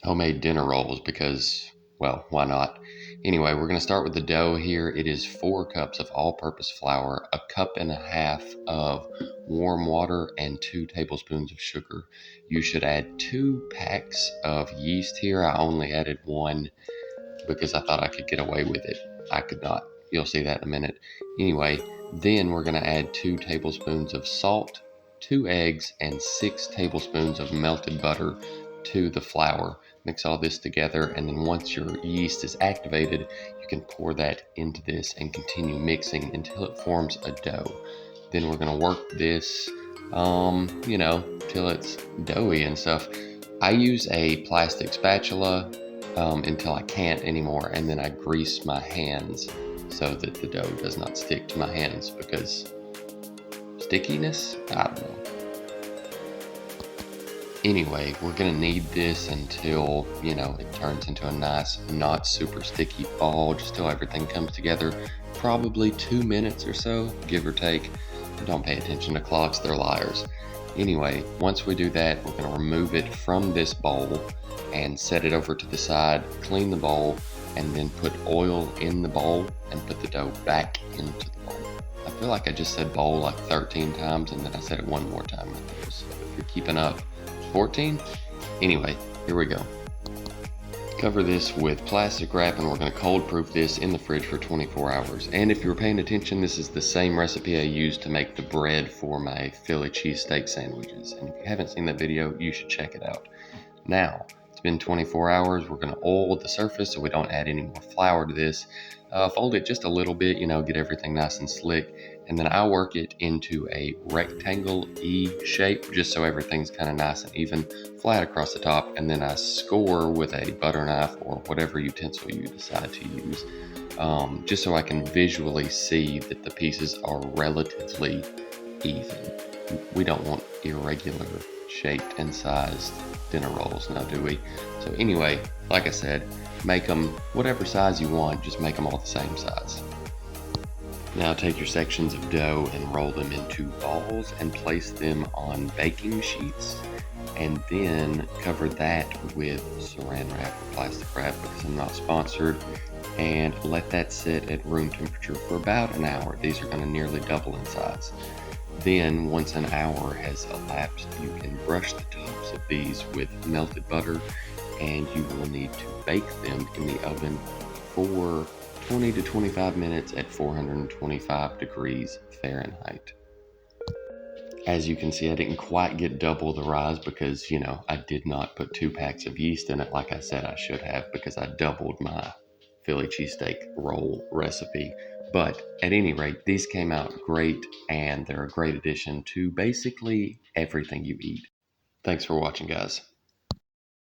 homemade dinner rolls because, well, why not? Anyway, we're going to start with the dough here. It is 4 cups of all-purpose flour, a cup and a half of warm water, and 2 tablespoons of sugar. You should add 2 packs of yeast here. I only added one because I thought I could get away with it. I could not. You'll see that in a minute. Anyway, then we're going to add 2 tablespoons of salt, 2 eggs, and 6 tablespoons of melted butter to the flour. Mix all this together, and then once your yeast is activated, you can pour that into this and continue mixing until it forms a dough. Then we're going to work this, till it's doughy and stuff. I use a plastic spatula until I can't anymore, and then I grease my hands so that the dough does not stick to my hands because stickiness? I don't know. Anyway, we're gonna knead this until, it turns into a nice, not super sticky ball, just till everything comes together. Probably 2 minutes or so, give or take. Don't pay attention to clocks, they're liars. Anyway, once we do that, we're gonna remove it from this bowl and set it over to the side, clean the bowl, and then put oil in the bowl and put the dough back into the bowl. I feel like I just said bowl like 13 times and then I said it one more time. So if you're keeping up, 14? Anyway, here we go. Cover this with plastic wrap and we're going to cold proof this in the fridge for 24 hours. And if you were paying attention, this is the same recipe I used to make the bread for my Philly cheesesteak sandwiches. And if you haven't seen that video, you should check it out. Now, it's been 24 hours. We're going to oil the surface so we don't add any more flour to this. Fold it just a little bit, get everything nice and slick. And then I work it into a rectangle E shape just so everything's kind of nice and even, flat across the top. And then I score with a butter knife or whatever utensil you decide to use, just so I can visually see that the pieces are relatively even. We don't want irregular shaped and sized dinner rolls now, do we? So anyway, like I said, make them whatever size you want, just make them all the same size. Now take your sections of dough and roll them into balls and place them on baking sheets, and then cover that with saran wrap or plastic wrap because I'm not sponsored, and let that sit at room temperature for about an hour. These are going to nearly double in size. Then, once an hour has elapsed, you can brush the tops of these with melted butter, and you will need to bake them in the oven for 20 to 25 minutes at 425 degrees Fahrenheit. As you can see, I didn't quite get double the rise because, I did not put 2 packs of yeast in it like I said I should have because I doubled my Philly cheesesteak roll recipe. But at any rate, these came out great and they're a great addition to basically everything you eat. Thanks for watching, guys.